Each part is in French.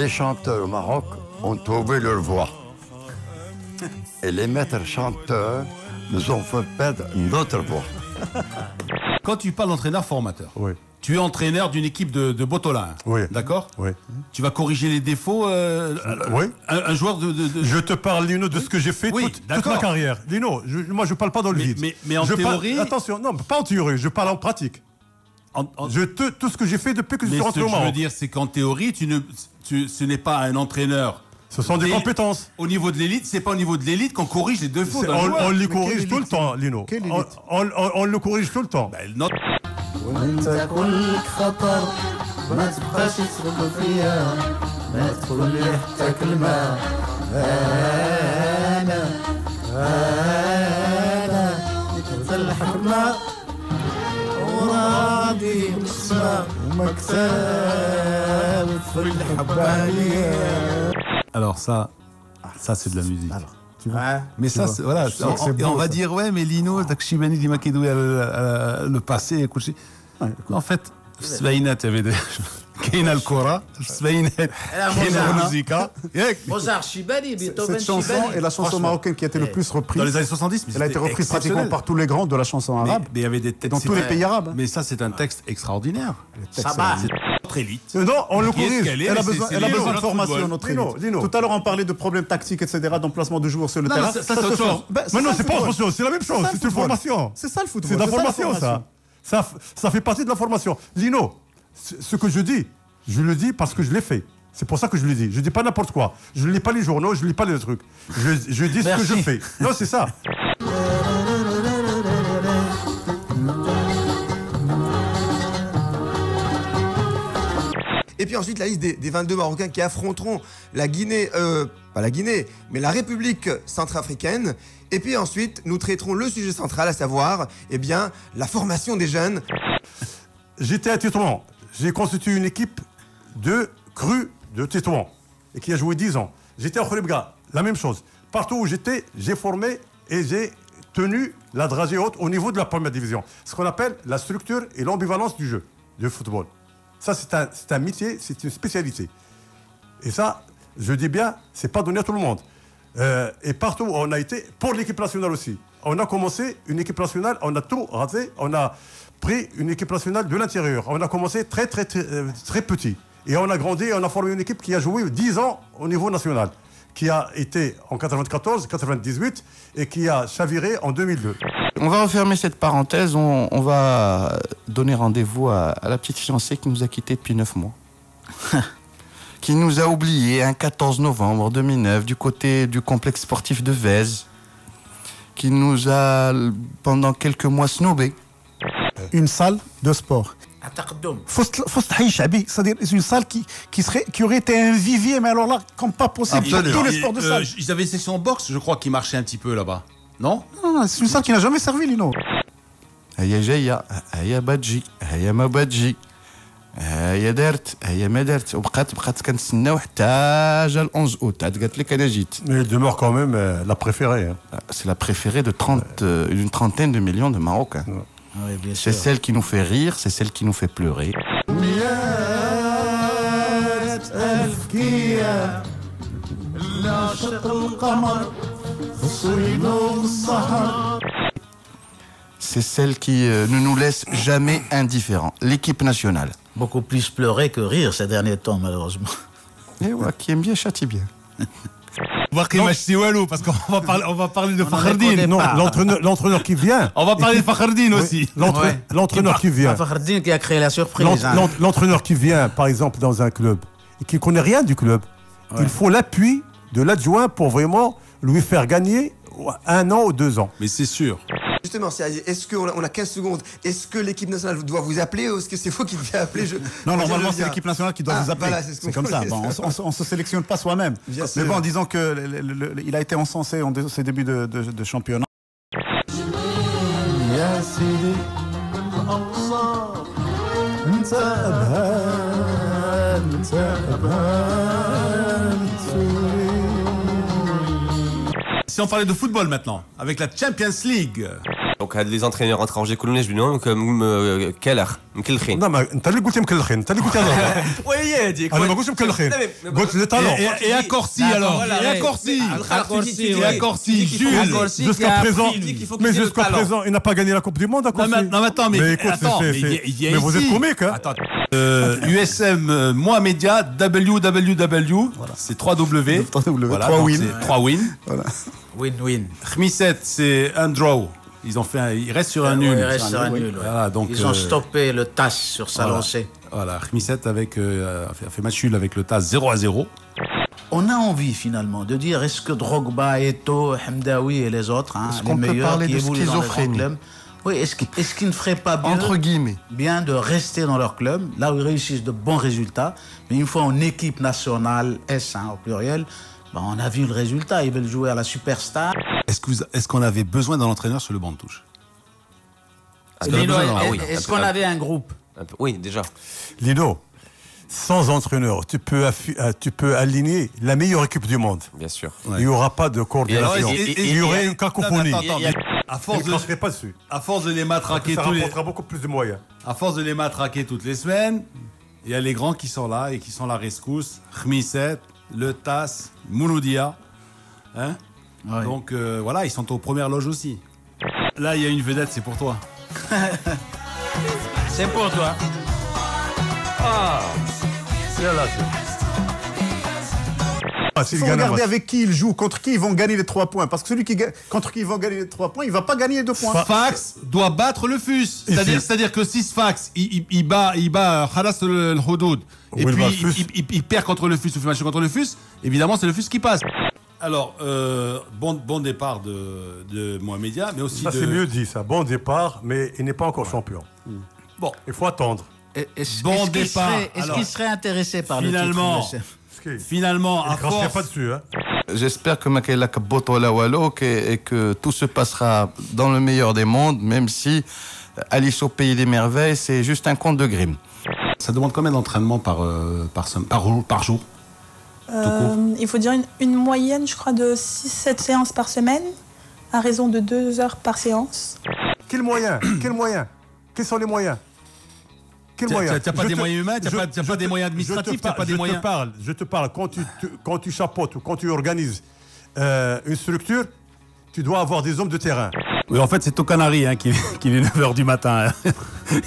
les chanteurs au Maroc ont trouvé leur voix. Et les maîtres chanteurs nous ont fait perdre notre voix. Quand tu parles d'entraîneur-formateur, Oui. tu es entraîneur d'une équipe de Botola, Oui. d'accord? Oui. Tu vas corriger les défauts. Oui. Un joueur de. Je te parle, Lino, de ce que j'ai fait Oui, toute d'accord. ma carrière. Lino, moi, je parle pas dans le vide. Mais en théorie. Attention, non, pas en théorie, je parle en pratique. Tout ce que j'ai fait depuis que je Mais suis ce rentré que au je veux Maroc. dire, c'est qu'en théorie, ce n'est pas un entraîneur. Ce sont des compétences. Au niveau de l'élite, c'est pas au niveau de l'élite qu'on corrige les défauts d'un On joueur. les corrige tout le temps, Lino. On le corrige tout le temps. Ben, notre- وانت كل خطر ما تبقاش تسرب فيا ما تدخل لي حتى كلمة أنا كنت الحكمة وراضي بالقسمة ومكتاب في الحب عليا. Alors ça c'est de la musique. Mais ça, vois. voilà, Je sais que c'est beau, on va ça. dire, ouais, mais Lino, Dakshibani, Dimakedou, le passé, écoute. En fait, Svaïna, tu avais des. Kaina Kora, Svaïna, Kaina Muzika. Mozart Shibani, Beethoven Cette chanson Shibani. est la chanson Franchement. marocaine qui a été le plus reprise. Dans les années 70, mais Elle a été c'était reprise pratiquement exceptionnel. par tous les grands de la chanson arabe. Mais il y avait des textes. Dans tous les pays arabes. Mais ça, c'est un texte extraordinaire. Ça va. C'est notre élite. Non, on le Qui est-ce corrige. qu'elle est, Elle a mais besoin, c'est elle a Lino, besoin de notre formation, football. notre Lino, élite. Lino. Tout à l'heure, on parlait de problèmes tactiques, etc., d'emplacement de joueurs sur le Non, terrain. mais ça, c'est autre chose. Mais non, c'est pas autre autre chose, c'est la même chose. ça, le C'est une football. formation. C'est ça le football. C'est de la c'est ça, formation, ça. Ça fait partie de la formation. Lino, ce que je dis, je le dis parce que je l'ai fait. C'est pour ça que je le dis. Je dis pas n'importe quoi. Je lis pas les journaux, je lis pas les trucs. Je dis ce que je fais. Non, c'est ça. Et puis ensuite la liste des 22 Marocains qui affronteront la Guinée, pas la Guinée, mais la République centrafricaine. Et puis ensuite, nous traiterons le sujet central, à savoir, eh bien, la formation des jeunes. J'étais à Tétouan. J'ai constitué une équipe de cru de Tétouan et qui a joué 10 ans. J'étais à Khouribga, la même chose. Partout où j'étais, j'ai formé et j'ai tenu la dragée haute au niveau de la première division. Ce qu'on appelle la structure et l'ambivalence du jeu, du football. Ça, c'est un métier, c'est une spécialité. Et ça, je dis bien, c'est pas donné à tout le monde. Et partout où on a été, pour l'équipe nationale aussi. On a commencé une équipe nationale, on a tout raté, on a pris une équipe nationale de l'intérieur. On a commencé très petit. Et on a grandi, on a formé une équipe qui a joué 10 ans au niveau national, qui a été en 94, 98 et qui a chaviré en 2002. On va refermer cette parenthèse, on va donner rendez-vous à la petite fiancée qui nous a quittés depuis 9 mois. Qui nous a oubliés un 14 novembre 2009 du côté du complexe sportif de Vèze. Qui nous a pendant quelques mois snobés. Une salle de sport. التقدم. Faut c'est-à-dire c'est une salle qui aurait été un vivier, mais alors là, comme pas possible, pour tous les sports de salle. Ils avaient une section boxe, je crois, qui marchait un petit peu là-bas. Non? Non, c'est une salle qui n'a jamais servi, Lino. هيا جاية هيا بتجي هيا ما بتجي هيا دارت هيا ما دارت وبقات كنتسناو حتى جا ال 11 août عاد قالت لك انا جيت. Mais elle demeure quand même la préférée. Hein. C'est la préférée d'une trentaine de millions de Marocains. Oui, bien C'est sûr. celle qui nous fait rire, c'est celle qui nous fait pleurer. C'est celle qui ne nous laisse jamais indifférents. L'équipe nationale. Beaucoup plus pleurer que rire ces derniers temps, malheureusement. Et ouais, qui aime bien châtie bien. Parce qu'on va parler de Fakhardine. Non, l'entraîneur qui vient. On va parler de Fakhardine aussi. L'entraîneur qui vient. Fakhardine qui a créé la surprise. L'entraîneur qui vient, par exemple, dans un club et qui ne connaît rien du club, il faut l'appui de l'adjoint pour vraiment lui faire gagner 1 an ou 2 ans. Mais c'est sûr. Justement, est-ce qu'on a 15 secondes? Est-ce que l'équipe nationale doit vous appeler ou est-ce que c'est vous qui devez appeler? Non, normalement, c'est l'équipe nationale qui doit vous appeler. Voilà, c'est comme ça. Bon, on se sélectionne pas soi-même. Bien Mais sûr. bon, disons que il a été encensé en ses débuts de championnat. Si on parlait de football maintenant, avec la Champions League. Donc les entraîneurs étrangers colonais, je lui demande quelle heure, quel khine. Non, mais t'as قلت مكلخين t'as قلت هذا Oui, يديك. انا ما قلتش مكلخين قلت لي talent. Et à Corsi alors. Et à Corsi. Et à Corsi. Jules. Jusqu'à présent, mais jusqu'à présent, il n'a pas gagné la Coupe du Monde à Corsi. Non mais attends, mais écoute, attends, mais vous êtes comique, hein. Attends. USM Mohamedia www. C'est 3W. 3 wins. Voilà. Win-win. Khmiset, c'est un draw. Ils restent sur un nul. Ils restent sur un nul. Voilà, donc, ils ont stoppé le TAS sur sa lancée. Voilà, Khmiset a fait match nul avec le TAS 0-0. On a envie finalement de dire est-ce que Drogba, Eto'o, Hamdaoui et les autres, les meilleurs qui évoluent dans les grands clubs, oui, est-ce qu'ils ne feraient pas bien, entre guillemets, bien de rester dans leur club, là où ils réussissent de bons résultats, mais une fois en équipe nationale, S1 au pluriel, on a vu le résultat, ils veulent jouer à la superstar. Est-ce qu'on avait besoin d'un entraîneur sur le banc de touche? Est-ce qu'on avait un groupe? Oui, déjà. Lino, sans entraîneur, tu peux aligner la meilleure équipe du monde. Bien sûr. Il n'y aura pas de coordination. Il y aurait une cacophonie. À force de les matraquer ça rapportera beaucoup plus de moyens. À force de les matraquer toutes les semaines, il y a les grands qui sont là et qui sont la rescousse. Khmiset, le TAS, Mouloudia. Hein? Ouais. Donc voilà, ils sont aux premières loges aussi. Là, il y a une vedette, c'est pour toi. C'est pour toi. Ah, c'est là. Il faut regarder avec qui ils jouent, contre qui ils vont gagner les 3 points. Parce que celui contre qui ils vont gagner les 3 points, il ne va pas gagner les 2 points. Sfax doit battre le FUS. C'est-à-dire que si Sfax, il bat Khalas le Houdoud, et puis il perd contre le FUS, ou fait match contre le FUS, évidemment, c'est le FUS qui passe. Alors, bon départ de Mohamedia, mais aussi ça, c'est mieux dit, ça. Bon départ, mais il n'est pas encore champion. Bon, il faut attendre. Est-ce qu'il serait intéressé par le titre? Finalement, à force... pas dessus, hein. J'espère que Makaila Kaboto la Walo et que tout se passera dans le meilleur des mondes, même si Alice au pays des merveilles, c'est juste un conte de Grimm. Ça demande combien d'entraînement par jour? Il faut dire une moyenne, je crois, de 6-7 séances par semaine, à raison de 2 heures par séance. Quels moyens? Quels sont les moyens? Tu n'as pas des moyens humains, tu n'as pas des moyens administratifs, tu n'as pas des moyens... Je te parle, quand tu chapeautes ou quand tu organises une structure, tu dois avoir des hommes de terrain. Oui, en fait, c'est au Canary qu'il est 9h du matin.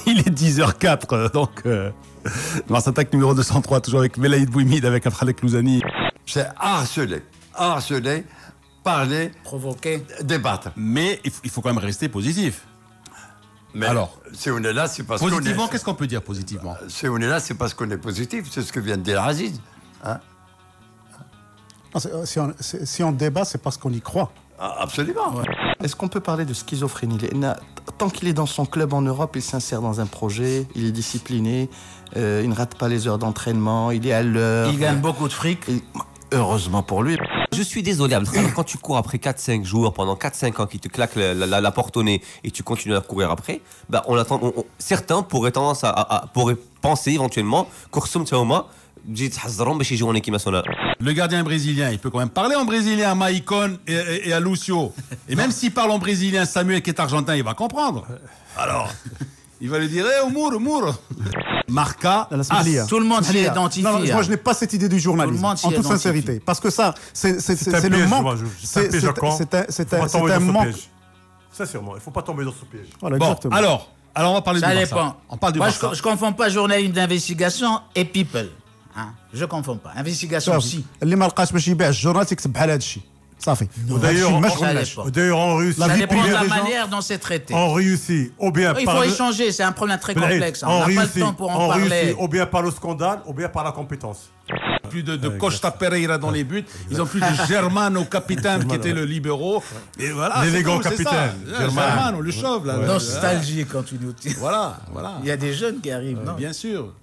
Il est 10h04, donc... Mars Attack numéro 203, toujours avec Melaïd Bouimid, avec Afralek Louzani. C'est harceler, parler, provoquer, débattre. Mais il faut quand même rester positif. Mais alors, si on est là, c'est parce qu'on est... Positivement, qu'est-ce qu'on peut dire positivement? Si on est là, c'est parce qu'on est positif. C'est ce que vient de dire Aziz. Hein? Non, si on débat, c'est parce qu'on y croit. Ah, absolument. Ouais. Est-ce qu'on peut parler de schizophrénie? Tant qu'il est dans son club en Europe, il s'insère dans un projet, il est discipliné, il ne rate pas les heures d'entraînement, il est à l'heure. Il gagne beaucoup de fric. Heureusement pour lui. Je suis désolé, quand tu cours après 4-5 jours pendant 4-5 ans qui te claquent la porte au nez et tu continues à courir après, certains pourraient pourraient penser éventuellement qu'Oursum Tchaouma en équipe nationale. Le gardien brésilien, il peut quand même parler en brésilien à Maicon et à Lucio. Et même s'il parle en brésilien, Samuel qui est argentin, il va comprendre. Alors, il va lui dire hey, Mour. Marca, tout le monde s'y identifie. Moi, je n'ai pas cette idée du journalisme, en toute sincérité. Parce que ça, c'est le manque. C'est un manque. Sincèrement, il ne faut pas tomber dans ce piège. Voilà, bon, alors, on va parler ça du dépend. Barça. On parle du Barça. Je ne confonds pas journalisme d'investigation et people. Je ne confonds pas. Investigation aussi. اللي ما لقاش باش يبيع الجورنال تكتب بحال هذا الشيء صافي. D'ailleurs en Russie, ça dépend de la manière dont c'est traité. En Russie, ou bien il faut échanger, c'est un problème très complexe. On n'a pas le temps pour en parler. Russie, ou bien par le scandale, ou bien par la compétence. Plus de Costa Pereira dans les buts, ils ont plus de Germano capitaine qui était le libéraux. Et voilà. L'élégant capitaine. Germano, le chauve là. Nostalgie quand tu nous dis. Voilà. Il y a des jeunes qui arrivent. Non bien sûr.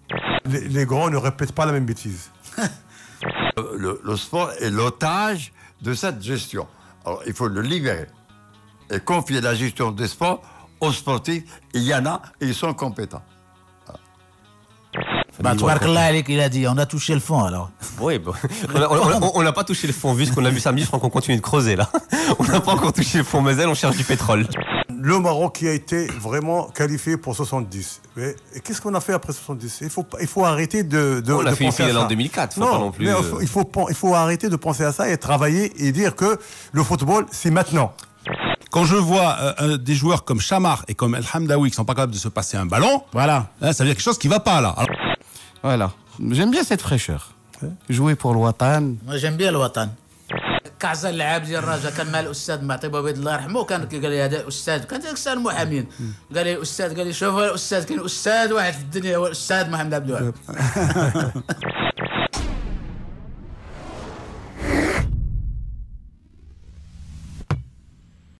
Les grands ne répètent pas la même bêtise. Le sport est l'otage de cette gestion. Alors, il faut le libérer et confier la gestion des sports aux sportifs. Il y en a et ils sont compétents. Il a dit, on a touché le fond alors. Oui, on n'a pas touché le fond, vu ce qu'on a vu samedi, je crois qu'on continue de creuser là. On n'a pas encore touché le fond, mais on cherche du pétrole. le Maroc qui a été vraiment qualifié pour 70. Et qu'est-ce qu'on a fait après 70? Il faut arrêter de on a fait une penser à finale ça. en 2004, Non, pas non plus. mais il faut arrêter de penser à ça et travailler et dire que le football, c'est maintenant. Quand je vois des joueurs comme Chamar et comme El Hamdaoui qui sont pas capables de se passer un ballon, voilà, hein, ça veut dire quelque chose qui va pas là. Alors... Voilà. J'aime bien cette fraîcheur. Jouer pour le Watan. Moi j'aime bien le Watan. كعزة اللعاب ديال الرجاء كان مع الاستاذ معطي بوبيد الله يرحمه كان قال لي هذا استاذ كان ذاك السنه المحامين قال لي استاذ قال لي شوف الاستاذ كاين استاذ واحد في الدنيا هو الاستاذ محمد عبد الوهاب